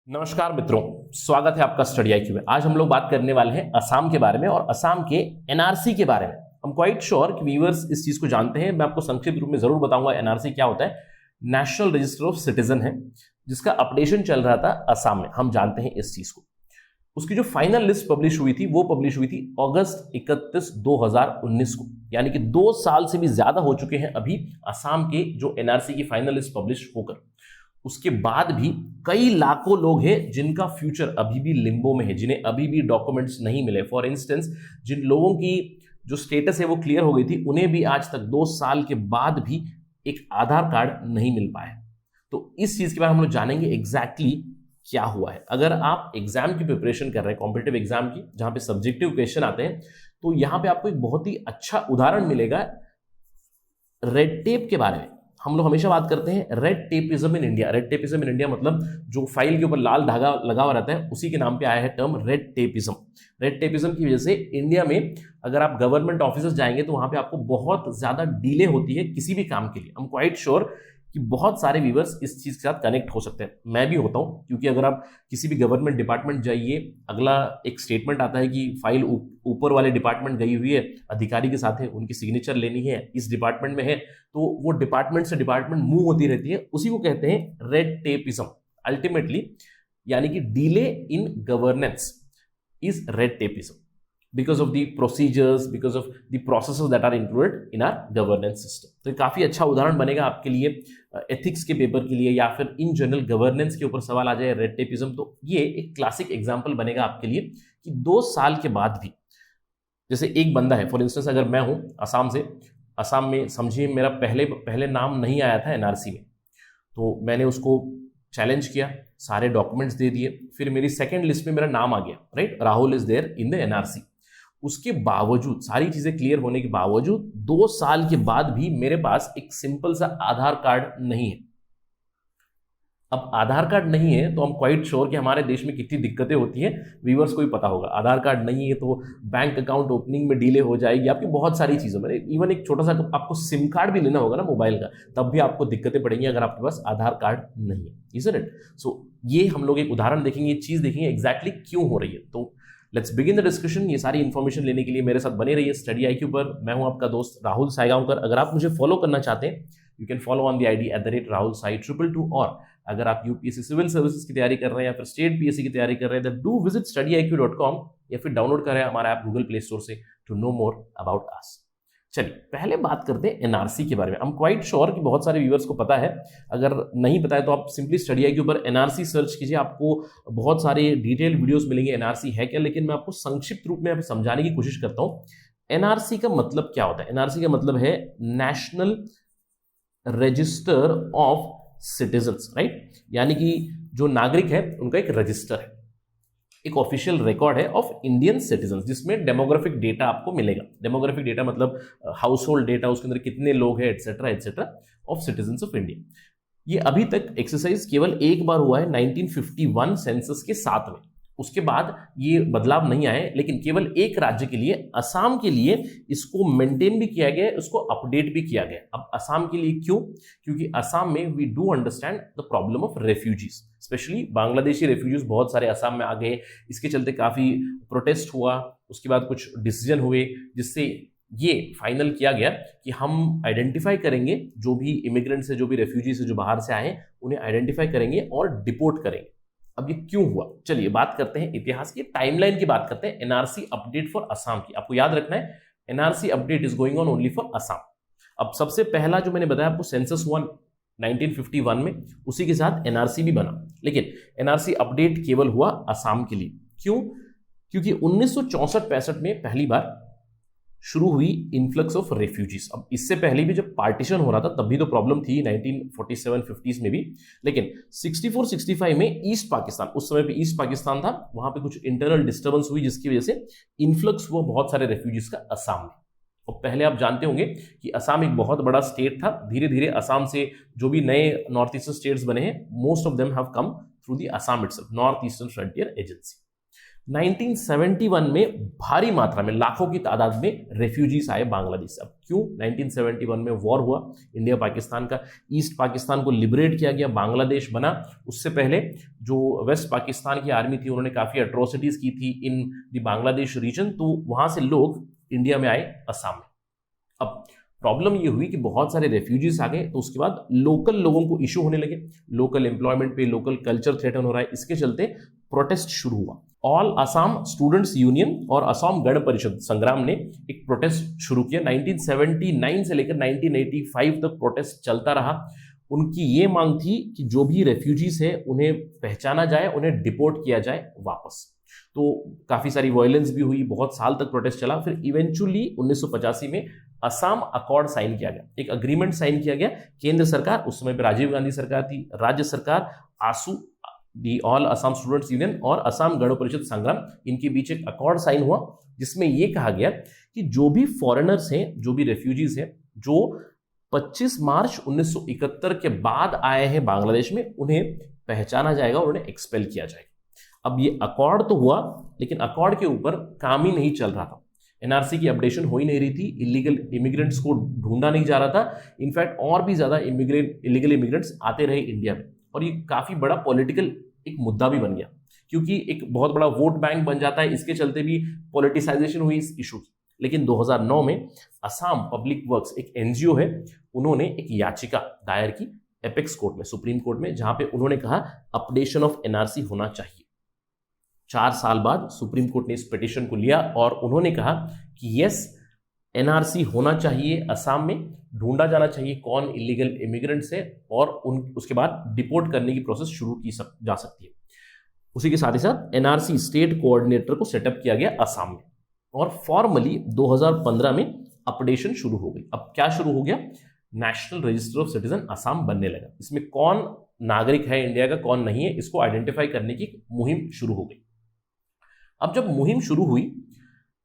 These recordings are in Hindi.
नमस्कार मित्रों, स्वागत है आपका स्टडी आईक्यू में। आज हम लोग बात करने वाले हैं असम के बारे में और असम के एनआरसी के बारे में। हम क्वाइट श्योर कि व्यूअर्स इस चीज को जानते हैं। मैं आपको संक्षिप्त रूप में जरूर बताऊंगा एनआरसी क्या होता है। नेशनल रजिस्टर ऑफ सिटीजन है जिसका अपडेशन चल रहा था असम में, हम जानते हैं इस चीज को। उसकी जो फाइनल लिस्ट पब्लिश हुई थी वो पब्लिश हुई थी अगस्त 31, 2019 को, यानी कि 2 साल से भी ज्यादा हो चुके हैं अभी असम के जो एनआरसी की फाइनल लिस्ट पब्लिश होकर। उसके बाद भी कई लाखों लोग हैं जिनका फ्यूचर अभी भी लिम्बो में है, जिन्हें अभी भी डॉक्यूमेंट्स नहीं मिले। फॉर इंस्टेंस, जिन लोगों की जो स्टेटस है वो क्लियर हो गई थी, उन्हें भी आज तक 2 साल के बाद भी एक आधार कार्ड नहीं मिल पाया। तो इस चीज के बारे में हम लोग जानेंगे एग्जैक्टली क्या हुआ है। अगर आप एग्जाम की प्रिपरेशन कर रहे हैं, कॉम्पिटिटिव एग्जाम की, जहां पे सब्जेक्टिव क्वेश्चन आते हैं, तो यहां पे आपको एक बहुत ही अच्छा उदाहरण मिलेगा रेड टेप के बारे में। हम लोग हमेशा बात करते हैं red tapism in India. Red tapism in India मतलब जो फाइल के ऊपर लाल धागा लगा हुआ रहता है, उसी के नाम पे आया है term red tapism. Red tapism की वजह से इंडिया में अगर आप गवर्नमेंट ऑफिसर्स जाएंगे तो वहां पे आपको बहुत ज्यादा डिले होती है किसी भी काम के लिए। I'm quite sure कि बहुत सारे व्यूअर्स इस चीज के साथ कनेक्ट हो सकते हैं। मैं भी होता हूं, क्योंकि अगर आप किसी भी गवर्नमेंट डिपार्टमेंट जाइए, अगला एक स्टेटमेंट आता है कि फाइल ऊपर वाले डिपार्टमेंट गई हुई है, अधिकारी के साथ है, उनकी सिग्नेचर लेनी है, इस डिपार्टमेंट में है, तो वो डिपार्टमेंट से डिपार्टमेंट मूव होती रहती है। उसी को कहते हैं रेड टेपिज्म अल्टीमेटली, यानी कि delay in governance is red tapism because of the procedures, because of the processes that are included in our governance system। तो ये काफी अच्छा उदाहरण बनेगा आपके लिए एथिक्स के पेपर के लिए, या फिर इन जनरल गवर्नेंस के ऊपर सवाल आ जाए रेड टेपिज्म, तो ये एक क्लासिक एग्जांपल बनेगा आपके लिए कि 2 साल के बाद भी, जैसे एक बंदा है, फॉर इंस्टेंस अगर मैं हूं असम से, असम में समझिए मेरा पहले नाम नहीं आया था एनआरसी में, तो मैंने उसको चैलेंज किया, सारे डॉक्यूमेंट्स दे दिए, फिर मेरी सेकेंड लिस्ट में मेरा नाम आ गया, right, Rahul is there in the NRC. उसके बावजूद, सारी चीजें क्लियर होने के बावजूद, 2 साल के बाद भी मेरे पास एक सिंपल सा आधार कार्ड नहीं है। अब आधार कार्ड नहीं है तो हम क्वाइट श्योर कि हमारे देश में कितनी दिक्कतें होती हैं, व्यूअर्स को भी पता होगा। आधार कार्ड नहीं है तो बैंक अकाउंट ओपनिंग में डिले हो जाएगी, आपकी बहुत सारी चीजों में। इवन एक छोटा सा आपको सिम कार्ड भी लेना होगा ना मोबाइल का, तब भी आपको दिक्कतें पड़ेंगी अगर आपके पास आधार कार्ड नहीं है, इजंट इट? सो ये हम लोग एक उदाहरण देखेंगे, ये चीज देखेंगे एग्जैक्टली क्यों हो रही है। तो लेट्स बिगिन द डिस्कशन। ये सारी इन्फॉर्मेशन लेने के लिए मेरे साथ बने रहिए स्टडी आईक्यू पर। मैं हूं आपका दोस्त राहुल सायगांवकर। अगर आप मुझे फॉलो करना चाहते हैं, you can follow on the ID @RahulSai222। और अगर आप यूपीएससी सिविल सर्विसेज की तैयारी कर रहे हैं या फिर स्टेट पीएससी की तैयारी कर रहे हैं, डू विजिट studyIQ.com या फिर डाउनलोड करें हमारा ऐप गूगल प्ले स्टोर से to know more about us. चलिए पहले बात करते हैं एनआरसी के बारे में। हम क्वाइट श्योर कि बहुत सारे व्यूअर्स को पता है, अगर नहीं पता है तो आप सिंपली स्टडी आई के ऊपर एनआरसी सर्च कीजिए, आपको बहुत सारे डिटेल वीडियोस मिलेंगे एनआरसी है क्या। लेकिन मैं आपको संक्षिप्त रूप में अभी समझाने की कोशिश करता हूं एनआरसी का मतलब क्या होता है। एनआरसी का मतलब है national register of citizens, right, यानी कि जो नागरिक है उनका एक रजिस्टर है, एक ऑफिशियल रिकॉर्ड है ऑफ इंडियन सिटीजन्स, जिसमें डेमोग्राफिक डेटा आपको मिलेगा। डेमोग्राफिक डेटा मतलब हाउस होल्ड डेटा, उसके अंदर कितने लोग हैं, etcetera etcetera, of citizens of India. ये अभी तक एक्सरसाइज केवल एक बार हुआ है 1951 सेंसस के साथ में। उसके बाद ये बदलाव नहीं आए, लेकिन केवल एक राज्य के लिए, असम के लिए इसको मेंटेन भी किया गया है, उसको अपडेट भी किया गया। अब असम के लिए क्यों? क्योंकि असम में we do understand the problem of refugees, specially Bangladeshi refugees बहुत सारे असम में आ गए। इसके चलते काफी प्रोटेस्ट हुआ, उसके बाद कुछ डिसीजन हुए, जिससे ये फाइनल किया गया कि हम आइडेंटिफाई करेंगे जो भी इमिग्रेंट्स है, जो भी रेफ्यूजीज है, जो बाहर से आए, उन्हें आइडेंटिफाई करेंगे और डिपोर्ट करेंगे। अब ये क्यों हुआ? चलिए बात करते हैं इतिहास की, टाइमलाइन की बात करते हैं। एनआरसी अपडेट फॉर असम की आपको याद रखना है, NRC update is going on only for Assam. अब सबसे पहला जो मैंने बताया आपको सेंसस हुआ 1951 में, उसी के साथ एनआरसी भी बना, लेकिन एनआरसी अपडेट केवल हुआ असम के लिए। क्यों? क्योंकि 1964-65 में पहली बार शुरू हुई इन्फ्लक्स ऑफ रेफ्यूजीज। अब इससे पहले भी जब पार्टीशन हो रहा था तब भी तो प्रॉब्लम थी 1947-50s में भी, लेकिन 64-65 में ईस्ट पाकिस्तान, उस समय पे ईस्ट पाकिस्तान था, वहां पे कुछ इंटरनल डिस्टर्बेंस हुई जिसकी वजह से इन्फ्लक्स हुआ बहुत सारे रेफ्यूजीज का असम में। और पहले आप जानते होंगे कि असम एक बहुत बड़ा स्टेट था। धीरे धीरे असम से जो भी नए नॉर्थ ईस्टर्न स्टेट्स बने हैं, most of them have come through the Assam itself, north eastern frontier agency. 1971 में भारी मात्रा में लाखों की तादाद में रेफ्यूजीज आए बांग्लादेश से। अब क्यों? 1971 में वॉर हुआ इंडिया पाकिस्तान का, ईस्ट पाकिस्तान को लिबरेट किया गया, बांग्लादेश बना। उससे पहले जो वेस्ट पाकिस्तान की आर्मी थी उन्होंने काफ़ी एट्रोसिटीज़ की थी इन द बांग्लादेश रीजन, तो वहाँ से लोग इंडिया में आए, असम में। अब प्रॉब्लम ये हुई कि बहुत सारे रेफ्यूजीज आ गए, तो उसके बाद लोकल लोगों को इशू होने लगे, लोकल एम्प्लॉयमेंट पे, लोकल कल्चर थ्रेटन हो रहा है, इसके चलते प्रोटेस्ट शुरू हुआ। ऑल असम स्टूडेंट्स यूनियन और असम गण परिषद संग्राम ने एक प्रोटेस्ट शुरू किया। 1979 से लेकर 1985 तक प्रोटेस्ट चलता रहा। उनकी ये मांग थी कि जो भी रेफ्यूजीज है उन्हें पहचाना जाए, उन्हें डिपोर्ट किया जाए वापस। तो काफ़ी सारी वायलेंस भी हुई, बहुत साल तक प्रोटेस्ट चला। फिर इवेंचुअली 1985 में असम अकॉर्ड साइन किया गया, एक अग्रीमेंट साइन किया गया। केंद्र सरकार, उस समय पर राजीव गांधी सरकार थी, राज्य सरकार, AASU the all Assam students union और असम गण परिषद संग्राम, इनके बीच एक अकॉर्ड साइन हुआ जिसमें यह कहा गया कि जो भी फॉरेनर्स हैं, जो भी रेफ्यूजीज हैं, जो 25 मार्च 1971 के बाद आए हैं बांग्लादेश में, उन्हें पहचाना जाएगा और उन्हें एक्सपेल किया जाएगा। अब ये अकॉर्ड तो हुआ, लेकिन अकॉर्ड के ऊपर काम ही नहीं चल रहा था। एनआरसी की अपडेशन हो ही नहीं रही थी, इलीगल इमिग्रेंट्स को ढूंढा नहीं जा रहा था। इनफैक्ट और भी ज्यादा इलीगल इमिग्रेंट्स आते रहे इंडिया में, और ये काफी बड़ा पॉलिटिकल एक मुद्दा भी बन गया, क्योंकि एक बहुत बड़ा वोट बैंक बन जाता है। इसके चलते भी पॉलिटिसाइजेशन हुई इस इशू की। लेकिन 2009 में असम पब्लिक वर्क्स, एक एनजीओ है, उन्होंने एक याचिका दायर की एपेक्स कोर्ट में, सुप्रीम कोर्ट में, जहां पे उन्होंने कहा अपडेशन ऑफ एनआरसी होना चाहिए। 4 साल बाद सुप्रीम कोर्ट ने इस पिटीशन को लिया और उन्होंने कहा कि यस, एनआरसी होना चाहिए, असम में ढूंढा जाना चाहिए कौन इलीगल इमिग्रेंट्स है, और उसके बाद डिपोर्ट करने की प्रोसेस शुरू की जा सकती है। उसी के साथ ही साथ एनआरसी स्टेट कोऑर्डिनेटर को सेटअप किया गया असम में, और फॉर्मली 2015 में अपडेशन शुरू हो गई। अब क्या शुरू हो गया? National register of citizen Assam बनने लगा। इसमें कौन नागरिक है इंडिया का, कौन नहीं है, इसको आइडेंटिफाई करने की मुहिम शुरू हो गई। अब जब मुहिम शुरू हुई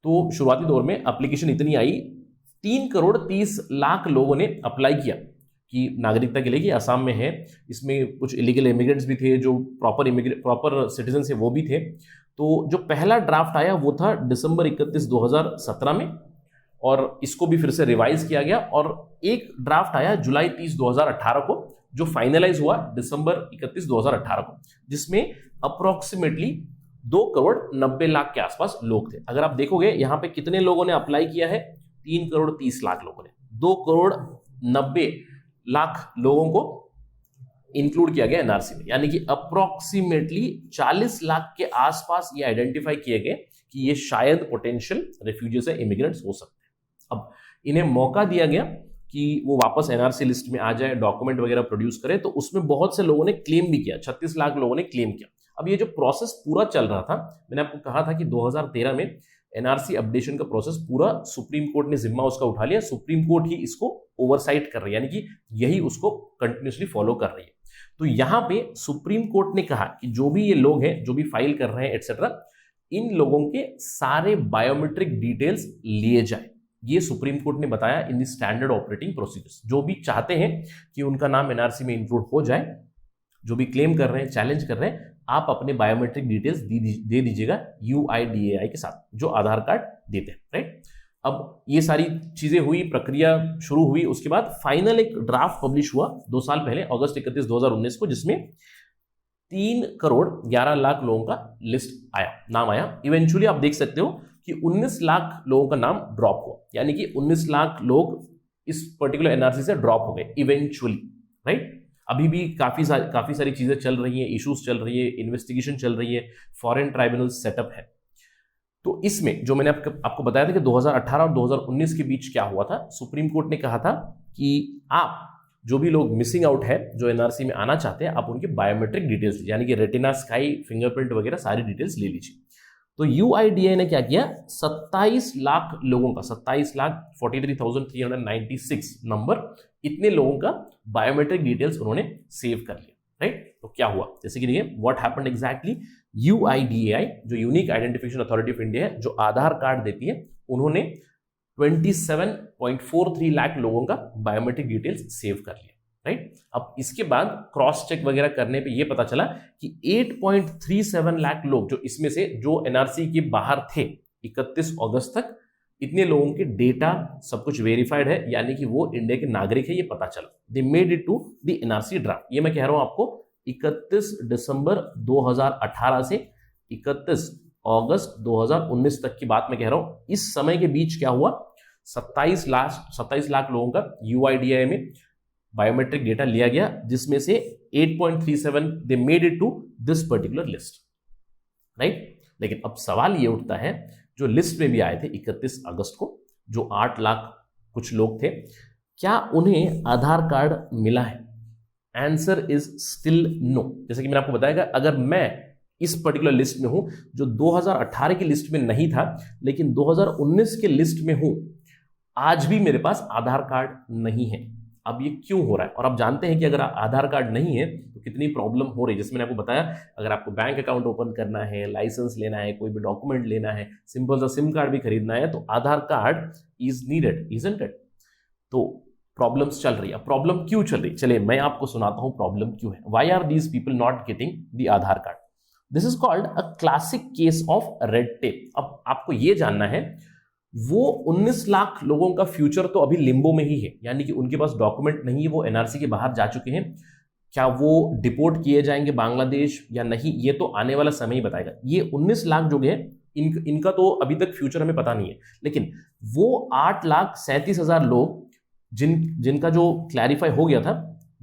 तो शुरुआती दौर में एप्लीकेशन इतनी आई, 3,30,00,000 लोगों ने अप्लाई किया कि नागरिकता के लिए कि असम में है। इसमें कुछ इलीगल इमिग्रेंट्स भी थे, जो प्रॉपर सिटीजन है वो भी थे। तो जो पहला ड्राफ्ट आया वो था दिसंबर 31, 2017 में, और इसको भी फिर से रिवाइज किया गया, और एक ड्राफ्ट आया जुलाई 30, 2018 को, जो फाइनलाइज हुआ दिसंबर 31, 2018 को, जिसमें अप्रोक्सीमेटली 2,90,00,000 के आसपास लोग थे। अगर आप देखोगे यहाँ पे कितने लोगों ने अप्लाई किया है, 3,30,00,000 लोगों ने, 2,90,00,000 लोगों को इंक्लूड किया गया एनआरसी में। यानी कि अप्रोक्सीमेटली 40 लाख के आसपास ये आइडेंटिफाई किए गए कि ये शायद पोटेंशियल रेफ्यूजीज या इमिग्रेंट्स हो सकते हैं। अब इन्हें मौका दिया गया कि वो वापस एनआरसी लिस्ट में आ जाए, डॉक्यूमेंट वगैरह प्रोड्यूस करें। तो उसमें बहुत से लोगों ने क्लेम भी किया, 36 लाख लोगों ने क्लेम किया। अब ये जो प्रोसेस पूरा चल रहा था, मैंने आपको कहा था कि 2013 में एनआरसी अपडेशन का प्रोसेस पूरा सुप्रीम कोर्ट ने जिम्मा उसका उठा लिया। सुप्रीम कोर्ट ही इसको ओवरसाइट कर रही है, यानी कि यही उसको कंटिन्यूसली फॉलो कर रही है। तो यहां पे सुप्रीम कोर्ट ने कहा कि जो भी ये लोग हैं, जो भी फाइल कर रहे हैं एटसेट्रा, इन लोगों के सारे बायोमेट्रिक डिटेल्स लिए जाए। ये सुप्रीम कोर्ट ने बताया in the standard operating procedures. जो भी चाहते हैं कि उनका नाम एनआरसी में इंक्लूड हो जाए, जो भी क्लेम कर रहे हैं, चैलेंज कर रहे हैं, आप अपने बायोमेट्रिक डिटेल्स दे दीजिएगा UIDAI के साथ, जो आधार कार्ड देते हैं, राइट। अब ये सारी चीजें हुई, प्रक्रिया शुरू हुई। उसके बाद फाइनल एक ड्राफ्ट पब्लिश हुआ 2 साल पहले, अगस्त 31, 2019 को, जिसमें 3,11,00,000 लोगों का लिस्ट आया, नाम आया। इवेंचुअली आप देख सकते हो कि 19 लाख लोगों का नाम ड्रॉप हुआ, यानी कि 19 लाख लोग इस पर्टिकुलर एनआरसी से ड्रॉप हो गए इवेंचुअली, राइट। अभी भी काफी सारी चीजें चल रही हैं, इश्यूज चल रही है, इन्वेस्टिगेशन चल रही है, फॉरेन ट्राइब्यूनल सेटअप है। तो इसमें जो मैंने आपको बताया था कि 2018 और 2019 के बीच क्या हुआ था, सुप्रीम कोर्ट ने कहा था कि आप जो भी लोग मिसिंग आउट है, जो एनआरसी में आना चाहते हैं, आप उनके बायोमेट्रिक डिटेल्स, यानी कि रेटिना, स्काई, फिंगरप्रिंट वगैरह सारी डिटेल्स ले लीजिए। तो UIDAI ने क्या किया, 27 लाख लोगों का, 27,43,396 नंबर, इतने लोगों का बायोमेट्रिक डिटेल्स उन्होंने सेव कर लिया, राइट। तो क्या हुआ, जैसे कि देखिए व्हाट हैपेंड एग्जैक्टली, UIDAI जो unique identification authority of India है, जो आधार कार्ड देती है, उन्होंने 27.43 लाख लोगों का बायोमेट्रिक डिटेल्स सेव कर लिया। राइट। अब इसके बाद क्रॉस चेक वगैरह करने पे ये पता चला कि 8.37 लाख लोग जो इसमें से जो एनआरसी के बाहर थे 31 अगस्त तक, इतने लोगों के डेटा सब कुछ वेरीफाइड है, यानी कि वो इंडिया के नागरिक है, ये पता चला। They made it to the NRC draft. ये मैं कह रहा हूं आपको 31 दिसंबर 2018 से 31 अगस्त 2019 तक की बात मैं कह रहा हूं। इस समय के बीच क्या हुआ, 27 लाख लोगों का यूआईडीआई में बायोमेट्रिक डेटा लिया गया, जिसमें से 8.37 they made it to this particular list, right. लेकिन अब सवाल ये उठता है, जो लिस्ट में भी आए थे 31 अगस्त को, जो 8 लाख कुछ लोग थे, क्या उन्हें आधार कार्ड मिला है? Answer is still no. जैसे कि मैंने आपको बताया, अगर मैं इस पर्टिकुलर लिस्ट में हूं जो 2018 की लिस्ट में नहीं था लेकिन 2019 के लिस्ट में हूं, आज भी मेरे पास आधार कार्ड नहीं है। अब ये क्यों हो रहा है? और आप जानते हैं कि अगर आधार कार्ड नहीं है तो कितनी प्रॉब्लम हो रही है। जैसे मैंने आपको बताया, अगर आपको बैंक अकाउंट ओपन करना है, लाइसेंस लेना है, कोई भी डॉक्यूमेंट लेना है, सिंपल सा सिम कार्ड भी खरीदना है, तो Aadhaar card is needed, isn't it? तो प्रॉब्लम्स चल रही है। प्रॉब्लम क्यों चल रही? चलिए मैं आपको सुनाता हूं प्रॉब्लम क्यों है। Why are these people not getting the Aadhaar card? This is called a classic case of red tape. अब आपको यह जानना है, वो 19 लाख लोगों का फ्यूचर तो अभी लिम्बो में ही है, यानी कि उनके पास डॉक्यूमेंट नहीं है, वो एनआरसी के बाहर जा चुके हैं। क्या वो डिपोर्ट किए जाएंगे बांग्लादेश या नहीं, ये तो आने वाला समय ही बताएगा। ये 19 लाख जो है इनका तो अभी तक फ्यूचर हमें पता नहीं है, लेकिन वो 8,37,000 लोग जिनका जो क्लैरिफाई हो गया था,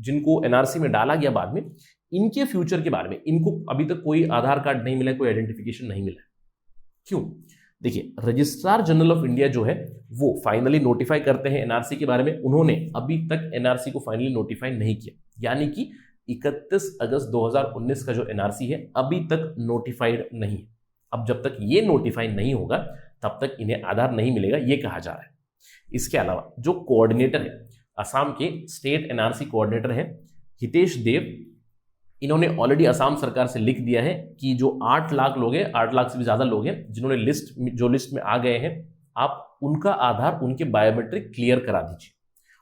जिनको एनआरसी में डाला गया बाद में, इनके फ्यूचर के बारे में इनको अभी तक कोई आधार कार्ड नहीं मिला, कोई आइडेंटिफिकेशन नहीं मिला। क्यों? देखिए, रजिस्ट्रार जनरल ऑफ इंडिया जो है वो फाइनली नोटिफाई करते हैं एनआरसी के बारे में। उन्होंने अभी तक एनआरसी को फाइनली नोटिफाई नहीं किया, यानी कि 31 अगस्त 2019 का जो एनआरसी है अभी तक नोटिफाइड नहीं है। अब जब तक ये नोटिफाई नहीं होगा तब तक इन्हें आधार नहीं मिलेगा, ये कहा जा रहा है। इसके अलावा जो कोऑर्डिनेटर है, असम के स्टेट एनआरसी कोऑर्डिनेटर है हितेश देव, इन्होंने ऑलरेडी असम सरकार से लिख दिया है कि जो 8 लाख लोग हैं, 8 लाख से भी ज्यादा लोग हैं जिन्होंने लिस्ट में आ गए हैं, आप उनका आधार, उनके बायोमेट्रिक क्लियर करा दीजिए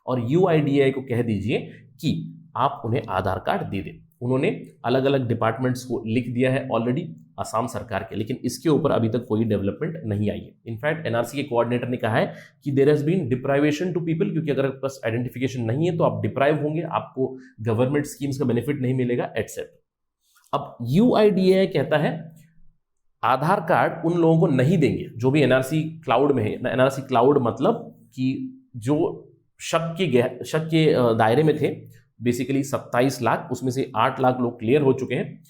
और यूआईडीआई को कह दीजिए कि आप उन्हें आधार कार्ड दे दें। उन्होंने अलग अलग डिपार्टमेंट्स को लिख दिया है ऑलरेडी असम सरकार के, लेकिन इसके ऊपर अभी तक कोई डेवलपमेंट नहीं आई है। इनफैक्ट एनआरसी के कोऑर्डिनेटर ने कहा है कि there has been deprivation to people, क्योंकि अगर आपके पास आइडेंटिफिकेशन नहीं है तो आप डिप्राइव होंगे, आपको गवर्नमेंट स्कीम्स का बेनिफिट नहीं मिलेगा, एटसेट्रा। अब यूआईडीएआई कहता है आधार कार्ड उन लोगों को नहीं देंगे जो भी एनआरसी क्लाउड में है। एनआरसी क्लाउड मतलब कि जो शक के दायरे में थे, बेसिकली 27 लाख, उसमें से 8 लाख लोग क्लियर हो चुके हैं,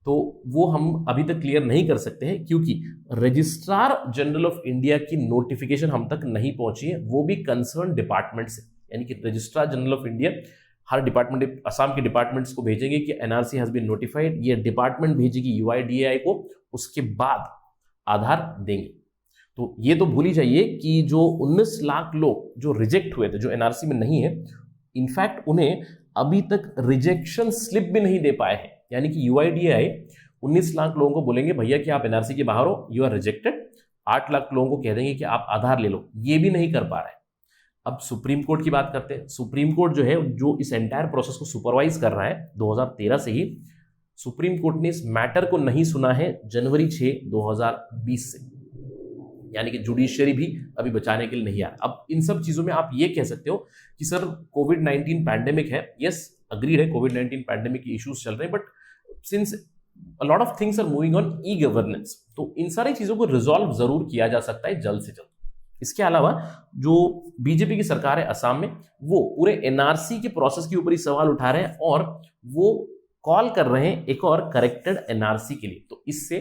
तो वो हम अभी तक क्लियर नहीं कर सकते हैं क्योंकि रजिस्ट्रार जनरल ऑफ इंडिया की नोटिफिकेशन हम तक नहीं पहुंची है, वो भी कंसर्न डिपार्टमेंट से। यानी कि registrar general of India her department, Assam के डिपार्टमेंट्स को भेजेंगे कि एनआरसी हैज बीन नोटिफाइड, ये डिपार्टमेंट भेजेगी यूआईडीएआई को, उसके बाद आधार देंगे। तो ये तो भूल ही जाइए कि जो 19 लाख लोग जो रिजेक्ट हुए थे, जो एनआरसी में नहीं है, इनफैक्ट उन्हें अभी तक रिजेक्शन स्लिप भी नहीं दे पाए हैं। यानी कि यूआईडीएआई 19 लाख लोगों को बोलेंगे भैया कि आप एनआरसी के बाहर हो, यू आर रिजेक्टेड, 8 लाख लोगों को कह देंगे कि आप आधार ले लो, ये भी नहीं कर पा रहे हैं। अब सुप्रीम कोर्ट की बात करते हैं। सुप्रीम कोर्ट जो है, जो इस एंटायर प्रोसेस को सुपरवाइज कर रहा है 2013 से ही, सुप्रीम कोर्ट ने इस मैटर को नहीं सुना है जनवरी 6, 2020 से, यानी कि जुडिशियरी भी अभी बचाने के लिए नहीं आया। अब इन सब चीजों में आप ये कह सकते हो कि सर कोविड-19 पैंडेमिक है, यस अग्रीड है, कोविड-19 पैंडेमिक के इश्यूज चल रहे हैं, but since a lot of things are moving on e governance, तो इन सारी चीजों को रिजॉल्व जरूर किया जा सकता है जल्द से जल्द। इसके अलावा जो बीजेपी की सरकार है असम में, वो पूरे एनआरसी के प्रोसेस के ऊपर ही सवाल उठा रहे हैं और वो कॉल कर रहे हैं एक और करेक्टेड एनआरसी के लिए। तो इससे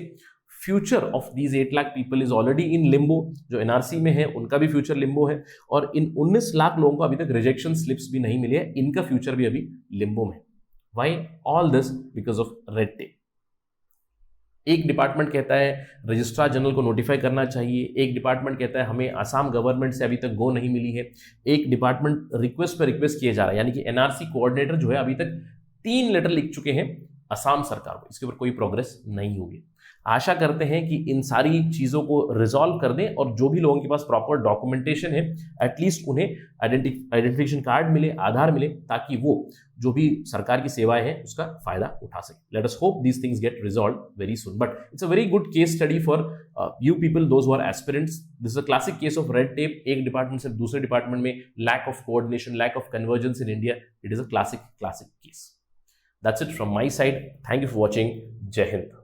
future of these 8 lakh people is already in Limbo, जो एनआरसी में है उनका भी फ्यूचर लिम्बो है, और इन 19 लाख लोगों को अभी तक रिजेक्शन स्लिप्स भी नहीं मिले हैं, इनका फ्यूचर भी अभी लिम्बो में। Why all this? Because of red tape. एक डिपार्टमेंट कहता है रजिस्ट्रार जनरल को नोटिफाई करना चाहिए, एक डिपार्टमेंट कहता है हमें असम गवर्नमेंट से अभी तक गो नहीं मिली है, एक डिपार्टमेंट रिक्वेस्ट पर रिक्वेस्ट किए जा रहा है। यानी कि एनआरसी कोऑर्डिनेटर जो है अभी तक 3 लेटर लिख चुके हैं असम सरकार को इसके ऊपर कोई प्रोग्रेस नहीं होगी। आशा करते हैं कि इन सारी चीज़ों को रिजॉल्व कर दें और जो भी लोगों के पास प्रॉपर डॉक्यूमेंटेशन है एटलीस्ट उन्हें आइडेंटिफिकेशन कार्ड मिले, आधार मिले, ताकि वो जो भी सरकार की सेवाएं हैं उसका फायदा उठा सके। Let us hope these things get resolve very soon, but it's a very good case study for you people those who are aspirants. This is a classic case of red tape, एक डिपार्टमेंट से दूसरे डिपार्टमेंट में lack of coordination, lack of convergence in India. It is a classic case. That's it from my side. Thank you for watching. जय हिंद।